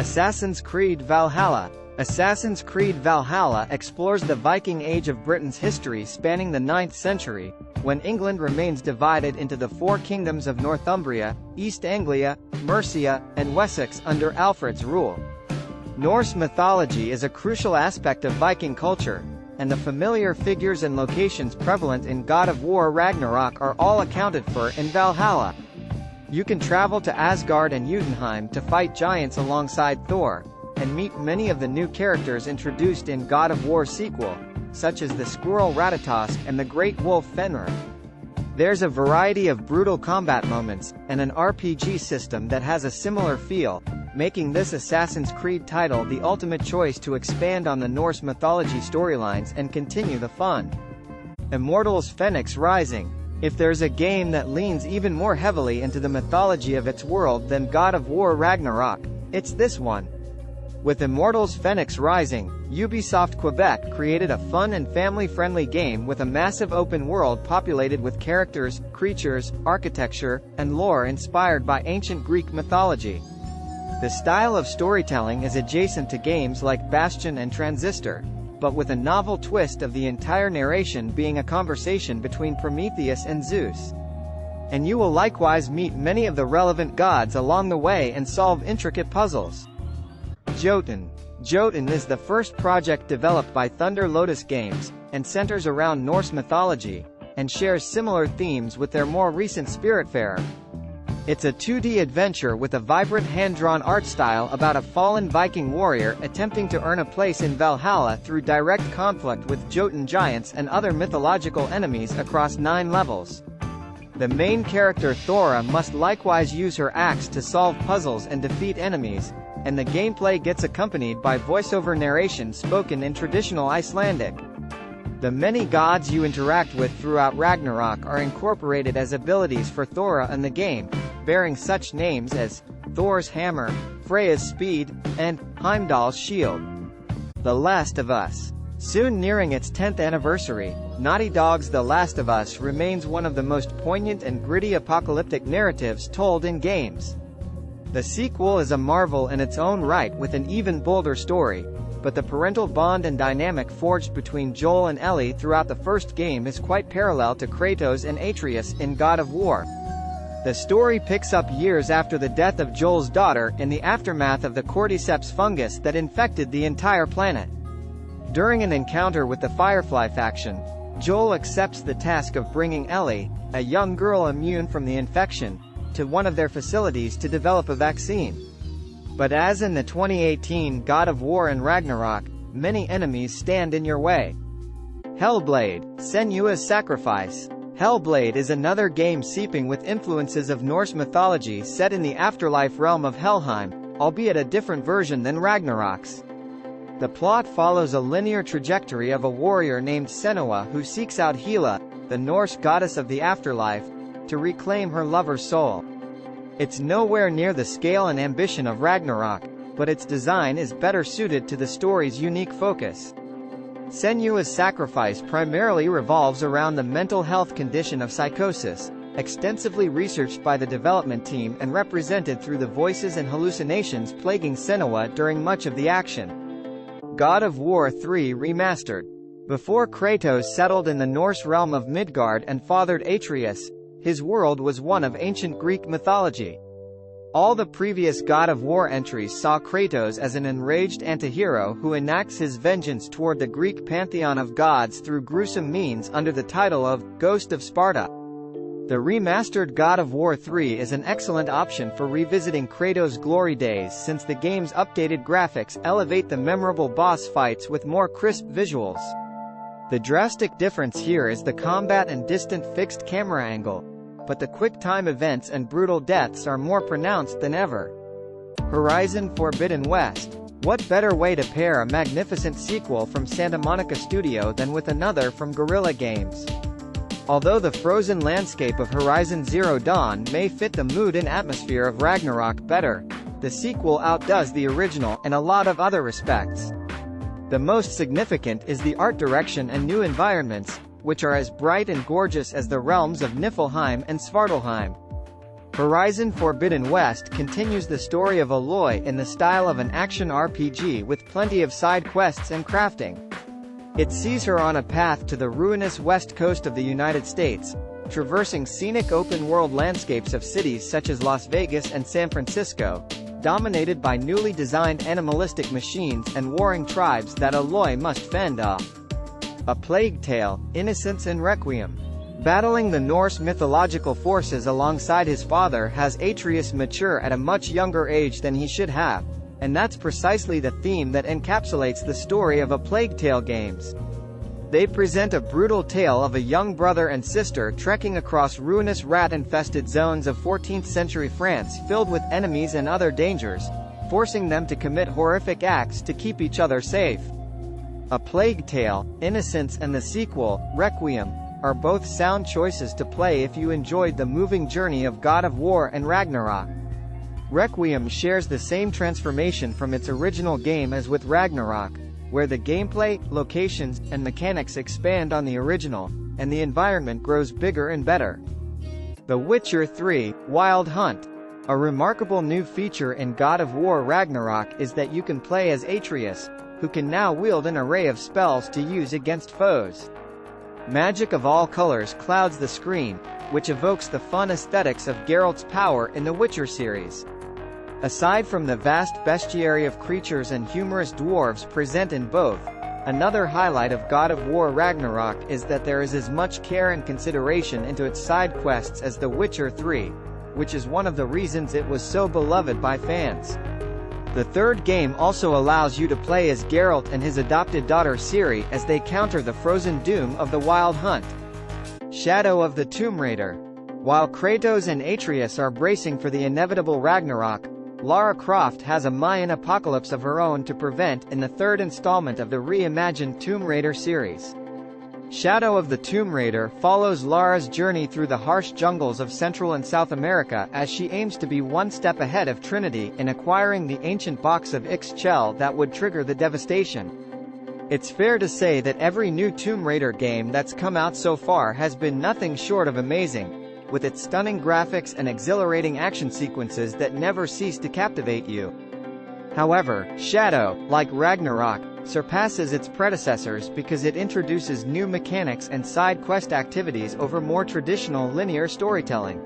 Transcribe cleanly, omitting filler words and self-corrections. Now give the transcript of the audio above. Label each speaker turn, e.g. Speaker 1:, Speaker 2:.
Speaker 1: Assassin's Creed Valhalla. Assassin's Creed Valhalla explores the Viking Age of Britain's history spanning the 9th century, when England remains divided into the four kingdoms of Northumbria, East Anglia, Mercia, and Wessex under Alfred's rule. Norse mythology is a crucial aspect of Viking culture, and the familiar figures and locations prevalent in God of War Ragnarok are all accounted for in Valhalla. You can travel to Asgard and Jotunheim to fight giants alongside Thor, and meet many of the new characters introduced in God of War sequel, such as the squirrel Ratatosk and the great wolf Fenrir. There's a variety of brutal combat moments, and an RPG system that has a similar feel, making this Assassin's Creed title the ultimate choice to expand on the Norse mythology storylines and continue the fun. Immortals Fenyx Rising. If there's a game that leans even more heavily into the mythology of its world than God of War Ragnarok, it's this one. With Immortals Fenyx Rising, Ubisoft Quebec created a fun and family-friendly game with a massive open world populated with characters, creatures, architecture, and lore inspired by ancient Greek mythology. The style of storytelling is adjacent to games like Bastion and Transistor, but with a novel twist of the entire narration being a conversation between Prometheus and Zeus. And you will likewise meet many of the relevant gods along the way and solve intricate puzzles. Jotun. Jotun is the first project developed by Thunder Lotus Games, and centers around Norse mythology, and shares similar themes with their more recent Spiritfarer. It's a 2D adventure with a vibrant hand-drawn art style about a fallen Viking warrior attempting to earn a place in Valhalla through direct conflict with Jotun giants and other mythological enemies across 9 levels. The main character Thora must likewise use her axe to solve puzzles and defeat enemies, and the gameplay gets accompanied by voiceover narration spoken in traditional Icelandic. The many gods you interact with throughout Ragnarok are incorporated as abilities for Thora in the game, bearing such names as Thor's Hammer, Freya's Speed, and Heimdall's Shield. The Last of Us. Soon nearing its 10th anniversary, Naughty Dog's The Last of Us remains one of the most poignant and gritty apocalyptic narratives told in games. The sequel is a marvel in its own right with an even bolder story, but the parental bond and dynamic forged between Joel and Ellie throughout the first game is quite parallel to Kratos and Atreus in God of War. The story picks up years after the death of Joel's daughter in the aftermath of the cordyceps fungus that infected the entire planet. During an encounter with the Firefly faction, Joel accepts the task of bringing Ellie, a young girl immune from the infection, to one of their facilities to develop a vaccine. But as in the 2018 God of War and Ragnarok, many enemies stand in your way. Hellblade, Senua's Sacrifice. Hellblade is another game seeping with influences of Norse mythology set in the afterlife realm of Helheim, albeit a different version than Ragnarok's. The plot follows a linear trajectory of a warrior named Senua who seeks out Hela, the Norse goddess of the afterlife, to reclaim her lover's soul. It's nowhere near the scale and ambition of Ragnarok, but its design is better suited to the story's unique focus. Senua's Sacrifice primarily revolves around the mental health condition of psychosis, extensively researched by the development team and represented through the voices and hallucinations plaguing Senua during much of the action. God of War 3 Remastered. Before Kratos settled in the Norse realm of Midgard and fathered Atreus, his world was one of ancient Greek mythology. All the previous God of War entries saw Kratos as an enraged antihero who enacts his vengeance toward the Greek pantheon of gods through gruesome means under the title of Ghost of Sparta. The remastered God of War 3 is an excellent option for revisiting Kratos' glory days since the game's updated graphics elevate the memorable boss fights with more crisp visuals. The drastic difference here is the combat and distant fixed camera angle, but the quick-time events and brutal deaths are more pronounced than ever. Horizon Forbidden West. What better way to pair a magnificent sequel from Santa Monica Studio than with another from Guerrilla Games? Although the frozen landscape of Horizon Zero Dawn may fit the mood and atmosphere of Ragnarok better, the sequel outdoes the original in a lot of other respects. The most significant is the art direction and new environments, which are as bright and gorgeous as the realms of Niflheim and Svartalfheim. Horizon Forbidden West continues the story of Aloy in the style of an action RPG with plenty of side quests and crafting. It sees her on a path to the ruinous west coast of the United States, traversing scenic open-world landscapes of cities such as Las Vegas and San Francisco, dominated by newly designed animalistic machines and warring tribes that Aloy must fend off. A Plague Tale, Innocence and Requiem. Battling the Norse mythological forces alongside his father has Atreus mature at a much younger age than he should have, and that's precisely the theme that encapsulates the story of A Plague Tale games. They present a brutal tale of a young brother and sister trekking across ruinous rat-infested zones of 14th century France filled with enemies and other dangers, forcing them to commit horrific acts to keep each other safe. A Plague Tale, Innocence and the sequel, Requiem, are both sound choices to play if you enjoyed the moving journey of God of War and Ragnarok. Requiem shares the same transformation from its original game as with Ragnarok, where the gameplay, locations, and mechanics expand on the original, and the environment grows bigger and better. The Witcher 3, Wild Hunt. A remarkable new feature in God of War Ragnarok is that you can play as Atreus, who can now wield an array of spells to use against foes. Magic of all colors clouds the screen, which evokes the fun aesthetics of Geralt's power in the Witcher series. Aside from the vast bestiary of creatures and humorous dwarves present in both, another highlight of God of War Ragnarok is that there is as much care and consideration into its side quests as The Witcher 3, which is one of the reasons it was so beloved by fans. The third game also allows you to play as Geralt and his adopted daughter Ciri as they counter the frozen doom of the Wild Hunt. Shadow of the Tomb Raider. While Kratos and Atreus are bracing for the inevitable Ragnarok, Lara Croft has a Mayan apocalypse of her own to prevent in the third installment of the reimagined Tomb Raider series. Shadow of the Tomb Raider follows Lara's journey through the harsh jungles of Central and South America as she aims to be one step ahead of Trinity in acquiring the ancient box of Ixchel that would trigger the devastation. It's fair to say that every new Tomb Raider game that's come out so far has been nothing short of amazing, with its stunning graphics and exhilarating action sequences that never cease to captivate you. However, Shadow, like Ragnarok, surpasses its predecessors because it introduces new mechanics and side quest activities over more traditional linear storytelling.